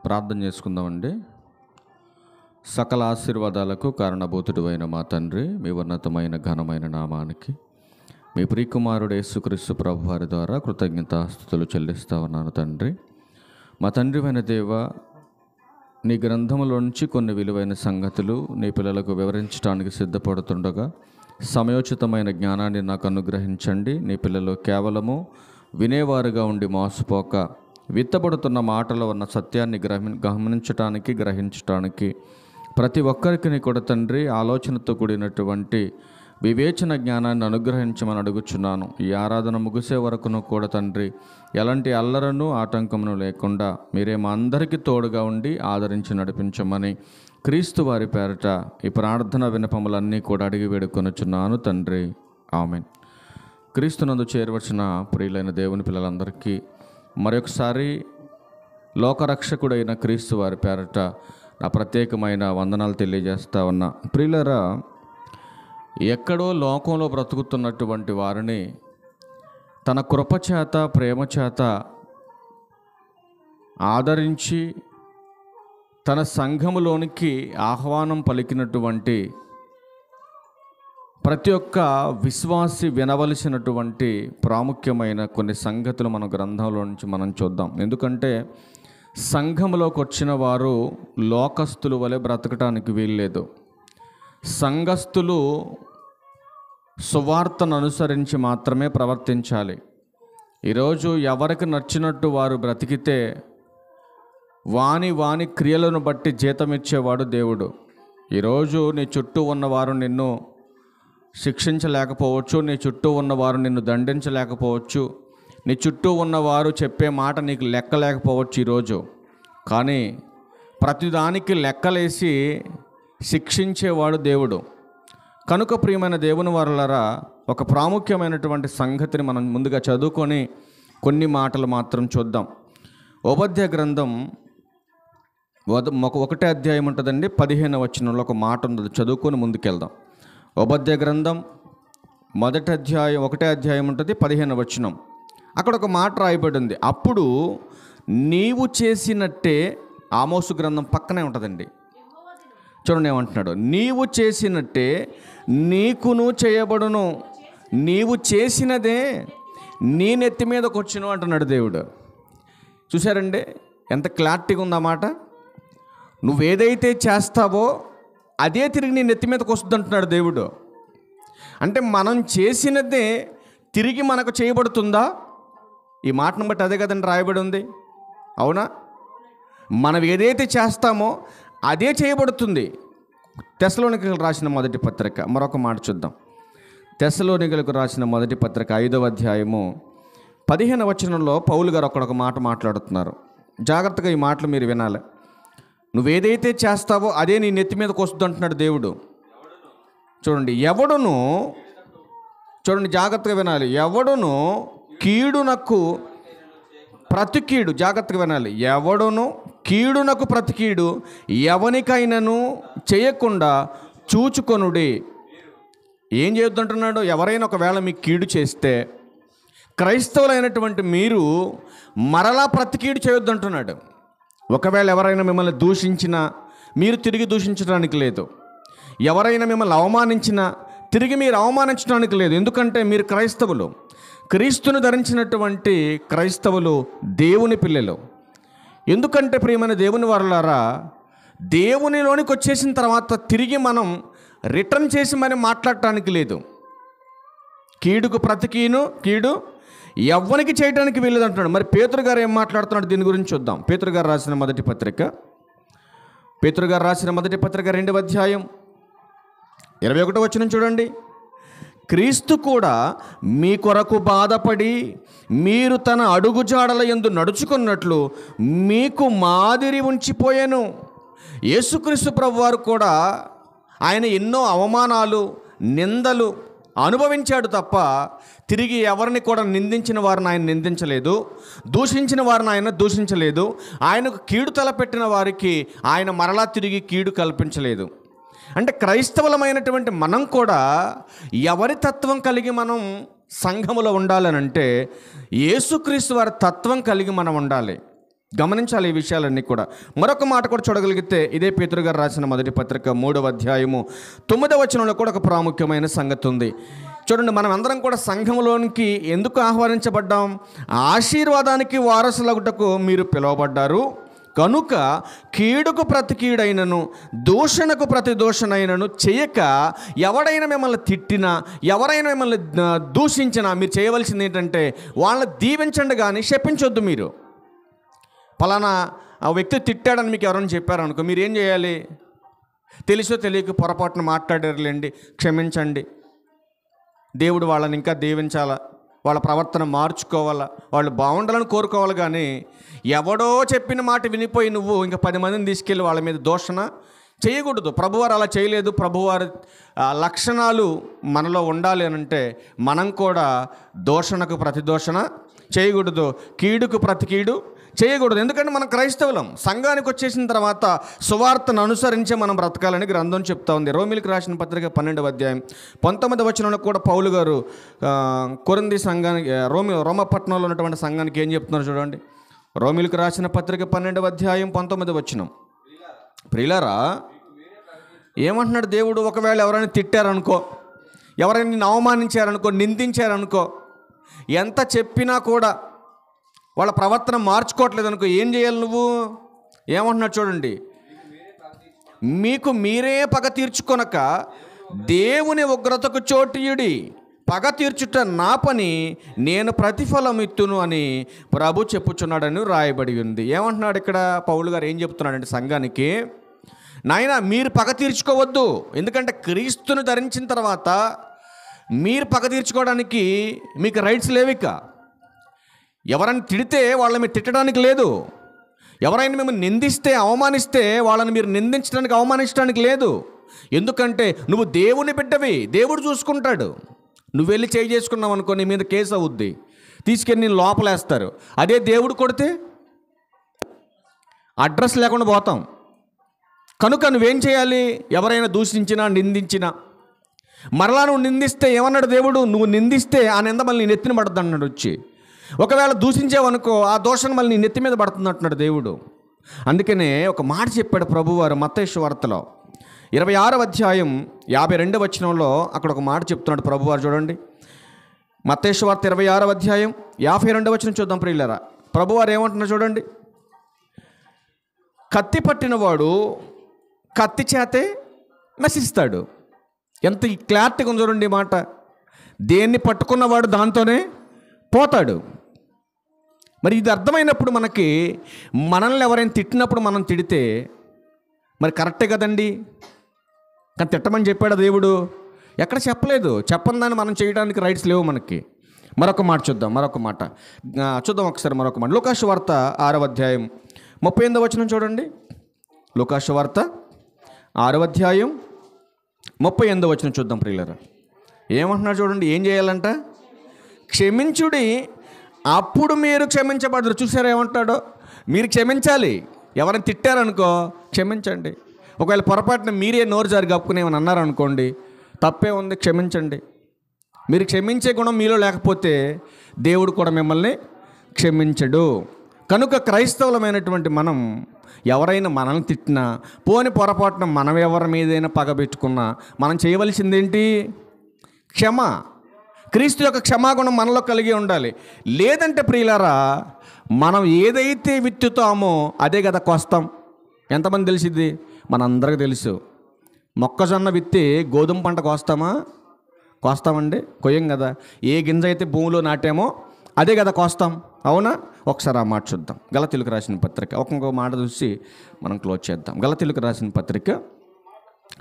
ప్రార్థన చేసుకుందామండి. సకల ఆశీర్వాదాలకు కారణభూతుడు అయిన మా తండ్రి, మీ ఉన్నతమైన ఘనమైన నామానికి మీ ప్రియకుమారుడు యేసుక్రీస్తు ప్రభు వారి ద్వారా కృతజ్ఞతాస్తుతులు చెల్లిస్తా ఉన్నాను తండ్రి. మా తండ్రివైన దేవ, నీ గ్రంథములోంచి కొన్ని విలువైన సంగతులు నీ పిల్లలకు వివరించడానికి సిద్ధపడుతుండగా సమయోచితమైన జ్ఞానాన్ని నాకు అనుగ్రహించండి. నీ పిల్లలు కేవలము వినేవారుగా ఉండి మోసపోక విత్తబడుతున్న మాటలో ఉన్న సత్యాన్ని గ్రహించటానికి ప్రతి ఒక్కరికి కూడా తండ్రి ఆలోచనతో కూడినటువంటి వివేచన జ్ఞానాన్ని అనుగ్రహించమని అడుగుచున్నాను. ఈ ఆరాధన ముగిసే వరకును కూడా తండ్రి ఎలాంటి అల్లరను ఆటంకమును లేకుండా మీరే మా అందరికీ తోడుగా ఉండి ఆదరించి నడిపించమని క్రీస్తు వారి పేరట ఈ ప్రార్థన విన్నపములన్నీ కూడా అడిగి వేడుకొనుచున్నాను తండ్రి. ఆమేన్. క్రీస్తునందు చేరవచ్చిన ప్రియులైన దేవుని పిల్లలందరికీ మరొకసారి లోకరక్షకుడైన క్రీస్తు వారి పేరట నా ప్రత్యేకమైన వందనాలు తెలియజేస్తా ఉన్నా. ప్రియులరా, ఎక్కడో లోకంలో బ్రతుకుతున్నటువంటి వారిని తన కృపచేత ప్రేమచేత ఆదరించి తన సంఘములోనికి ఆహ్వానం పలికినటువంటి ప్రతి ఒక్క విశ్వాసి వినవలసినటువంటి ప్రాముఖ్యమైన కొన్ని సంగతులు మన గ్రంథంలో నుంచి మనం చూద్దాం. ఎందుకంటే సంఘంలోకి వచ్చిన వారు లోకస్తులు వలె బ్రతకటానికి వీల్లేదు. సంఘస్థులు సువార్తను అనుసరించి మాత్రమే ప్రవర్తించాలి. ఈరోజు ఎవరికి నచ్చినట్టు వారు బ్రతికితే వాని క్రియలను బట్టి జీతం ఇచ్చేవాడు దేవుడు. ఈరోజు నీ చుట్టూ ఉన్నవారు నిన్ను శిక్షించలేకపోవచ్చు, నీ చుట్టూ ఉన్నవారు నిన్ను దండించలేకపోవచ్చు, నీ చుట్టూ ఉన్నవారు చెప్పే మాట నీకు లెక్కలేకపోవచ్చు ఈరోజు. కానీ ప్రతిదానికి లెక్కలేసి శిక్షించేవాడు దేవుడు. కనుక ప్రియమైన దేవుని వారలారా, ఒక ప్రాముఖ్యమైనటువంటి సంగతిని మనం ముందుగా చదువుకొని కొన్ని మాటలు మాత్రం చూద్దాం. ఉపధ్యాయ గ్రంథం 1వ అధ్యాయం ఉంటుందండి. 15వ వచనంలో ఒక మాట ఉంది, చదువుకొని ముందుకెళ్దాం. ఉపధ్యాయ గ్రంథం 1వ అధ్యాయం ఉంటుంది, 15వ వచనం. అక్కడ ఒక మాట రాయబడి ఉంది. అప్పుడు నీవు చేసినట్టే, ఆమోసు గ్రంథం పక్కనే ఉంటుందండి. చూడండి ఏమంటున్నాడు, నీవు చేసినట్టే నీకును చేయబడును, నీవు చేసినదే నీ నెత్తి మీదకి వచ్చును అంటున్నాడు దేవుడు. చూశారండి ఎంత క్లారిటీగా ఉందన్నమాట. నువ్వేదైతే చేస్తావో అదే తిరిగి నీ నెత్తి మీదకి వస్తుంది అంటున్నాడు దేవుడు. అంటే మనం చేసినదే తిరిగి మనకు చేయబడుతుందా? ఈ మాటను బట్టి అదే కదండి రాయబడి ఉంది, అవునా? మనం ఏదైతే చేస్తామో అదే చేయబడుతుంది. తెస్సలోనికలకు రాసిన మొదటి పత్రిక మరొక మాట చూద్దాం. తెస్సలోనికలకు రాసిన మొదటి పత్రిక 5వ అధ్యాయము 15వ వచనంలో పౌలు గారు ఒక మాట మాట్లాడుతున్నారు. జాగ్రత్తగా ఈ మాటలు మీరు వినాలి. నువ్వేదైతే చేస్తావో అదే నీ నెత్తి మీదకి వస్తుంది అంటున్నాడు దేవుడు. చూడండి, జాగ్రత్తగా వినాలి. ఎవడును కీడునకు ప్రతి కీడు, జాగ్రత్తగా వినాలి. ఎవడును కీడునకు ప్రతి కీడు ఎవనికైనాను చేయకుండా చూచుకొనుడి. ఏం చేయొద్దంటున్నాడు? ఎవరైనా ఒకవేళ మీకు కీడు చేస్తే క్రైస్తవులైనటువంటి మీరు మరలా ప్రతి కీడు చేయొద్దంటున్నాడు. ఒకవేళ ఎవరైనా మిమ్మల్ని దూషించినా మీరు తిరిగి దూషించడానికి లేదు. ఎవరైనా మిమ్మల్ని అవమానించినా తిరిగి మీరు అవమానించడానికి లేదు. ఎందుకంటే మీరు క్రైస్తవులు, క్రీస్తును ధరించినటువంటి క్రైస్తవులు, దేవుని పిల్లలు. ఎందుకంటే ప్రియమైన దేవుని వారలారా, దేవునిలోనికి వచ్చేసిన తర్వాత తిరిగి మనం రిటర్న్ చేసి మనం మాట్లాడటానికి లేదు. కీడుకు ప్రతి కీడు ఎవ్వనికి చేయడానికి వీలేదు అంటున్నాడు. మరి పేతురు గారు ఏం మాట్లాడుతున్నాడు దీని గురించి చూద్దాం. పేతురు గారు రాసిన మొదటి పత్రిక 2వ అధ్యాయం 21వ వచనం చూడండి. క్రీస్తు కూడా మీ కొరకు బాధపడి మీరు తన అడుగుజాడల యందు నడుచుకున్నట్లు మీకు మాదిరి ఉంచిపోయాను. యేసుక్రీస్తు ప్రభువారు కూడా ఆయన ఎన్నో అవమానాలు, నిందలు అనుభవించాడు తప్ప తిరిగి ఎవరిని కూడా నిందించిన వారిని ఆయన నిందించలేదు, దూషించిన వారిని ఆయన దూషించలేదు. ఆయనకు కీడు తలపెట్టిన వారికి ఆయన మరలా తిరిగి కీడు కల్పించలేదు. అంటే క్రైస్తవులమైనటువంటి మనం కూడా ఎవరి తత్వం కలిగి మనం సంఘములో ఉండాలనంటే యేసుక్రీస్తు వారి తత్వం కలిగి మనం ఉండాలి. గమనించాలి ఈ విషయాలన్నీ కూడా. మరొక మాట కూడా చూడగలిగితే ఇదే పేతురు గారు రాసిన మొదటి పత్రిక 3వ అధ్యాయము 9వ వచనంలో కూడా ఒక ప్రాముఖ్యమైన సంగతి ఉంది. చూడండి, మనం అందరం కూడా సంఘంలోనికి ఎందుకు ఆహ్వానించబడ్డాం? ఆశీర్వాదానికి వారసులగుటకు మీరు పిలువబడ్డారు కనుక కీడుకు ప్రతి కీడైనను దూషణకు ప్రతి దూషణైనను చేయక, ఎవడైనా మిమ్మల్ని తిట్టినా, ఎవరైనా మిమ్మల్ని దూషించినా మీరు చేయవలసింది ఏంటంటే వాళ్ళని దీవించండి కానీ శపించొద్దు. మీరు ఫలానా ఆ వ్యక్తి తిట్టాడని మీకు ఎవరైనా చెప్పారనుకో, మీరు ఏం చేయాలి? తెలుసో తెలియక పొరపాటున మాట్లాడారులేండి, క్షమించండి. దేవుడు వాళ్ళని ఇంకా దీవించాలా, వాళ్ళ ప్రవర్తన మార్చుకోవాలా, వాళ్ళు బాగుండాలని కోరుకోవాలి. కానీ ఎవడో చెప్పిన మాట వినిపోయి నువ్వు ఇంకా 10 మందిని తీసుకెళ్ళి వాళ్ళ మీద దూషణ చేయకూడదు. ప్రభువారు అలా చేయలేదు. ప్రభువారి లక్షణాలు మనలో ఉండాలి అని అంటే మనం కూడా దూషణకు ప్రతి దూషణ చేయకూడదు, కీడుకు ప్రతి కీడు చేయకూడదు. ఎందుకంటే మనం క్రైస్తవులం. సంఘానికి వచ్చేసిన తర్వాత సువార్తను అనుసరించే మనం బ్రతకాలని గ్రంథం చెప్తా ఉంది. రోమిలికి రాసిన పత్రిక 12వ అధ్యాయం 19వ వచనంలో కూడా పౌలు గారు కొరింథీ సంఘానికి, రోమపట్నంలో ఉన్నటువంటి సంఘానికి ఏం చెప్తున్నారు చూడండి. రోమిలికి రాసిన పత్రిక 12వ అధ్యాయం 19వ వచనం. ప్రియులారా, ఏమంటున్నాడు దేవుడు? ఒకవేళ ఎవరైనా తిట్టారనుకో, ఎవరైనా నిన్ను అవమానించారనుకో, నిందించారనుకో, ఎంత చెప్పినా కూడా వాళ్ళ ప్రవర్తన మార్చుకోవట్లేదు అనుకో, ఏం చేయాలి నువ్వు? ఏమంటున్నాడు చూడండి, మీకు మీరే పగ తీర్చుకొనక దేవుని ఉగ్రతకు చోటియుడి, పగ తీర్చుట నా పని, నేను ప్రతిఫలం ఇత్తును అని ప్రభు చెప్పుచున్నాడని రాయబడి ఉంది. ఏమంటున్నాడు ఇక్కడ పౌలు గారు? ఏం చెప్తున్నాడంటే సంఘానికి, నాయనా మీరు పగ తీర్చుకోవద్దు. ఎందుకంటే క్రీస్తుని ధరించిన తర్వాత మీరు పగ తీర్చుకోవడానికి మీకు రైట్స్ లేవిక. ఎవరైనా తిడితే వాళ్ళని మీరు తిట్టడానికి లేదు. ఎవరైనా మిమ్మల్ని నిందిస్తే, అవమానిస్తే వాళ్ళని మీరు నిందించడానికి, అవమానించడానికి లేదు. ఎందుకంటే నువ్వు దేవుని బిడ్డవి, దేవుడు చూసుకుంటాడు. నువ్వు వెళ్ళి చేయి చేసుకున్నావు అనుకో, నీ మీద కేసు అవుద్ది, తీసుకెళ్ళి నేను లోపలేస్తారు. అదే దేవుడు కొడితే అడ్రస్ లేకుండా పోతాం. కనుక నువ్వేం చేయాలి? ఎవరైనా దూషించినా, నిందించినా, మరలా నువ్వు నిందిస్తే ఏమన్నాడు దేవుడు? నువ్వు నిందిస్తే ఆ నింద మళ్ళీ నీ నెత్తిన పడుతుంది అన్నాడు వచ్చి. ఒకవేళ దూషించావనుకో, ఆ దోషం మళ్ళీ నీ నెత్తి మీద పడుతుంది అంటున్నాడు దేవుడు. అందుకనే ఒక మాట చెప్పాడు ప్రభువారు మత్తయి సువార్తలో 26వ అధ్యాయం 52వ వచనంలో. అక్కడ ఒక మాట చెప్తున్నాడు ప్రభువారు. చూడండి, మత్తయి సువార్త 26వ అధ్యాయం 52వ వచనం చూద్దాం ప్రియులారా. ప్రభువారు ఏమంటున్నారు చూడండి, కత్తి పట్టినవాడు కత్తి చేతే నశిస్తాడు. ఎంత క్లారిటీగా ఉంది చూడండి మాట. దేన్ని పట్టుకున్నవాడు దాంతోనే పోతాడు. మరి ఇది అర్థమైనప్పుడు మనకి, మనల్ని ఎవరైనా తిట్టినప్పుడు మనం తిడితే మరి కరెక్టే కదండి. కానీ తిట్టమని చెప్పాడు దేవుడు? ఎక్కడ చెప్పలేదు. చెప్పని దాన్ని మనం చేయడానికి రైట్స్ లేవు మనకి. మరొక మాట చూద్దాం, మరొక మాట చూద్దాం ఒకసారి. మరొక మాట లూకాసు వార్త 6వ అధ్యాయం 38వ వచనం చూడండి. లూకాసు వార్త 6వ అధ్యాయం 38వ వచనం చూద్దాం ప్రియులారా. ఏమంటున్నాడు చూడండి, ఏం చేయాలంట? క్షమించుడి, అప్పుడు మీరు క్షమించబడరు. చూసారా ఏమంటాడో? మీరు క్షమించాలి. ఎవరైనా తిట్టారనుకో క్షమించండి. ఒకవేళ పొరపాటున మీరే నోరు జారి కప్పుకుని ఏమైనా అన్నారనుకోండి, తప్పే ఉంది, క్షమించండి. మీరు క్షమించే గుణం మీలో లేకపోతే దేవుడు కూడా మిమ్మల్ని క్షమించడు. కనుక క్రైస్తవులమైనటువంటి మనం ఎవరైనా మనల్ని తిట్టినా, పోని పొరపాటున మనం ఎవరి మీదైనా పగబెట్టుకున్నా, మనం చేయవలసిందేంటి? క్షమ. క్రీస్తు యొక్క క్షమాగుణం మనలో కలిగి ఉండాలి. లేదంటే ప్రియులారా, మనం ఏదైతే విత్తుతామో అదే కదా కోస్తాం. ఎంతమంది తెలిసిద్ది? మనందరికీ తెలుసు. మొక్కజొన్న విత్తి గోధుమ పంట కోస్తామండి? కొయ్యం కదా. ఏ గింజ అయితే భూమిలో నాటామో అదే కదా కోస్తాం, అవునా? ఒకసారి ఆ మాట చూద్దాం. గలతీయులకు రాసిన పత్రిక ఒక్కొక్క మాట చూసి మనం క్లోజ్ చేద్దాం. గలతీయులకు రాసిన పత్రిక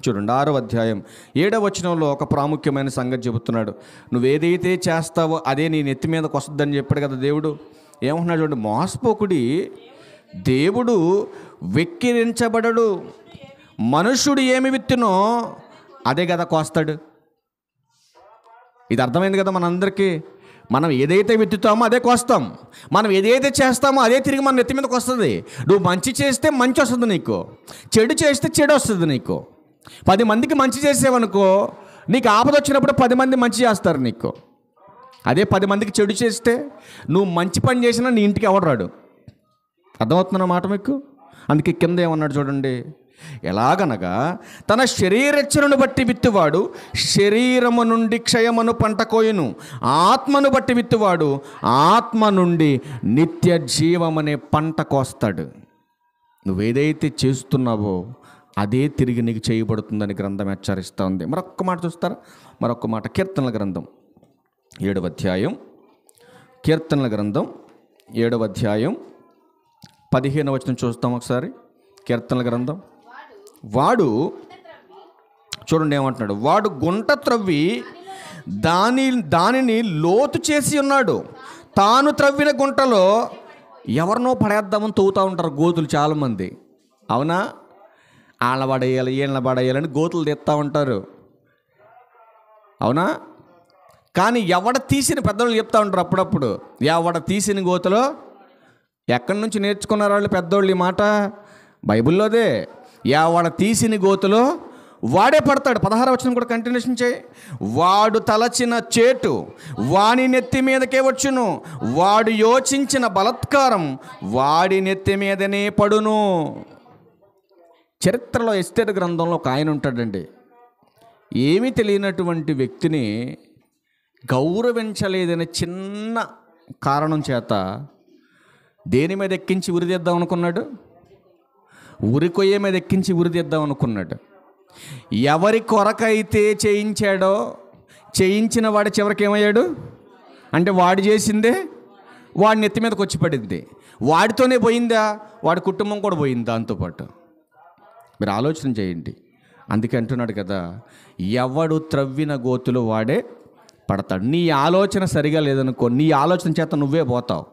చూడండి 6వ అధ్యాయం 7వ వచనంలో ఒక ప్రాముఖ్యమైన సంగతి చెబుతున్నాడు. నువ్వేదైతే చేస్తావో అదే నీ నెత్తి మీదకి వస్తుందని చెప్పాడు కదా దేవుడు. ఏమంటున్నాడు చూడండి, మోసపోకుడి, దేవుడు వెక్కిరించబడడు. మనుష్యుడు ఏమి విత్తునో అదే కదా కోస్తాడు. ఇది అర్థమైంది కదా మనందరికీ. మనం ఏదైతే విత్తుతామో అదే కోస్తాం. మనం ఏదైతే చేస్తామో అదే తిరిగి మన నెత్తి మీదకి వస్తుంది. నువ్వు మంచి చేస్తే మంచి వస్తుంది నీకు, చెడు చేస్తే చెడు వస్తుంది నీకు. 10 మందికి మంచి చేసేవనుకో, నీకు ఆపద వచ్చినప్పుడు 10 మంది మంచి చేస్తారు నీకు. అదే 10 మందికి చెడు చేస్తే, నువ్వు మంచి పని చేసినా నీ ఇంటికి ఎవడు రాడు. అర్థమవుతున్న మాట మీకు? అందుకే కింద ఏమన్నాడు చూడండి, ఎలాగనగా తన శరీరచ్చను బట్టి విత్తువాడు శరీరము నుండి క్షయమును పంట కోయును, ఆత్మను బట్టి విత్తువాడు ఆత్మ నుండి నిత్య జీవమనే పంట కోస్తాడు. నువ్వేదైతే చేస్తున్నావో అదే తిరిగి నీకు చేయబడుతుందని గ్రంథం హెచ్చరిస్తూ ఉంది. మరొక్క మాట చూస్తారా? మరొక్క మాట, కీర్తనల గ్రంథం 7వ అధ్యాయం, కీర్తనల గ్రంథం 7వ అధ్యాయం 15వ వచనం చూస్తాం ఒకసారి. కీర్తనల గ్రంథం, వాడు చూడండి ఏమంటున్నాడు, వాడు గుంట త్రవ్వి దానిని లోతు చేసి ఉన్నాడు. తాను త్రవ్విన గుంటలో ఎవరినో పడేద్దామని తవ్వుతూ ఉంటారు గోతులు చాలామంది. అవునా? ఆళ్ళ పడేయాలి ఈళ్ళ పడేయాలని గోతులు తెస్తూ ఉంటారు. అవునా? కానీ ఎవడ తీసిన పెద్దవాళ్ళు చెప్తూ ఉంటారు అప్పుడప్పుడు, ఎవడ తీసిన గోతులో, ఎక్కడి నుంచి నేర్చుకున్నారు వాళ్ళు పెద్దోళ్ళు ఈ మాట? బైబిల్లోదే. ఎవడ తీసిన గోతులో వాడే పడతాడు. 16వ వచనం కూడా కంటిన్యూషన్ చేయి. వాడు తలచిన చేటు వాని నెత్తి మీదకే వచ్చును, వాడు యోచించిన బలత్కారం వాడి నెత్తి మీదనే పడును. చరిత్రలో ఎస్తేరు గ్రంథంలో ఒక ఆయన ఉంటాడండి. ఏమీ తెలియనటువంటి వ్యక్తిని గౌరవించలేదనే చిన్న కారణం చేత దేని మీద ఎక్కించి ఉరిదిద్దాం అనుకున్నాడు? ఉరికొయ్య మీద ఎక్కించి ఉరిదిద్దాం అనుకున్నాడు. ఎవరి కొరకైతే చేయించాడో చేయించిన వాడు చివరికి ఏమయ్యాడు అంటే, వాడు చేసిందే వాడి నెత్తి మీదకి వచ్చి పడింది. వాడితోనే పోయిందా? వాడి కుటుంబం కూడా పోయింది దాంతోపాటు. మీరు ఆలోచన చేయండి. అందుకే అంటున్నాడు కదా, ఎవడు త్రవ్విన గోతులు వాడే పడతాడు. నీ ఆలోచన సరిగా లేదనుకో, నీ ఆలోచన చేత నువ్వే పోతావు.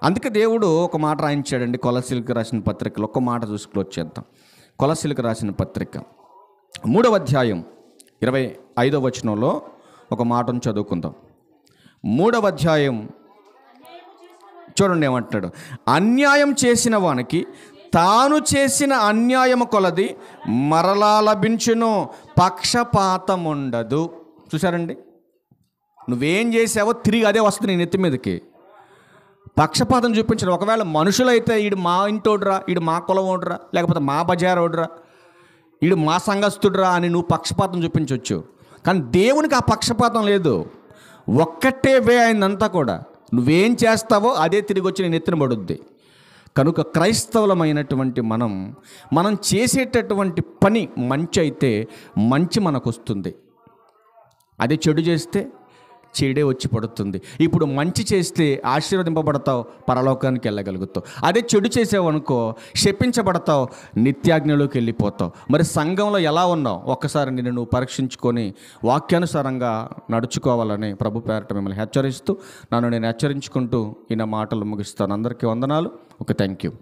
అందుకే దేవుడు ఒక మాట రాయించాడండి కొలస్సీలకు రాసిన పత్రికలో. ఒక్క మాట చూసుకుని వచ్చేద్దాం. కొలస్సీలకు రాసిన పత్రిక 3వ అధ్యాయం 25వ వచనంలో ఒక మాటను చదువుకుందాం. 3వ అధ్యాయం చూడండి ఏమంటున్నాడు, అన్యాయం చేసిన వానికి తాను చేసిన అన్యాయము కొలది మరలా లభించును, పక్షపాతం ఉండదు. చూసారండి, నువ్వేం చేసావో తిరిగి అదే వస్తుంది నీ నెత్తి మీదకి. పక్షపాతం చూపించడం. ఒకవేళ మనుషులైతే ఈడు మా ఇంటోడురా, ఈడు మా కులమోడురా, లేకపోతే మా బజారోడురా, ఈడు మా సంఘస్థుడురా అని నువ్వు పక్షపాతం చూపించవచ్చు. కానీ దేవునికి ఆ పక్షపాతం లేదు. ఒక్కటే వే అయిందంతా కూడా. నువ్వేం చేస్తావో అదే తిరిగి వచ్చి నేను ఎత్తిన పడుద్ది. కనుక క్రైస్తవులమైనటువంటి మనం చేసేటటువంటి పని మంచి అయితే మంచి మనకు వస్తుంది. అదే చెడు చేస్తే చెడే వచ్చి పడుతుంది. ఇప్పుడు మంచి చేస్తే ఆశీర్వదింపబడతావు, పరలోకానికి వెళ్ళగలుగుతావు. అదే చెడు చేసావనుకో శపించబడతావు, నిత్యాజ్ఞలోకి వెళ్ళిపోతావు. మరి సంఘంలో ఎలా ఉన్నావు? ఒక్కసారి నిన్ను నువ్వు పరీక్షించుకొని వాక్యానుసారంగా నడుచుకోవాలని ప్రభు పేరట మిమ్మల్ని హెచ్చరిస్తూ నన్ను నేను హెచ్చరించుకుంటూ ఈ నా మాటలు ముగిస్తాను. అందరికీ వందనాలు. Thank you.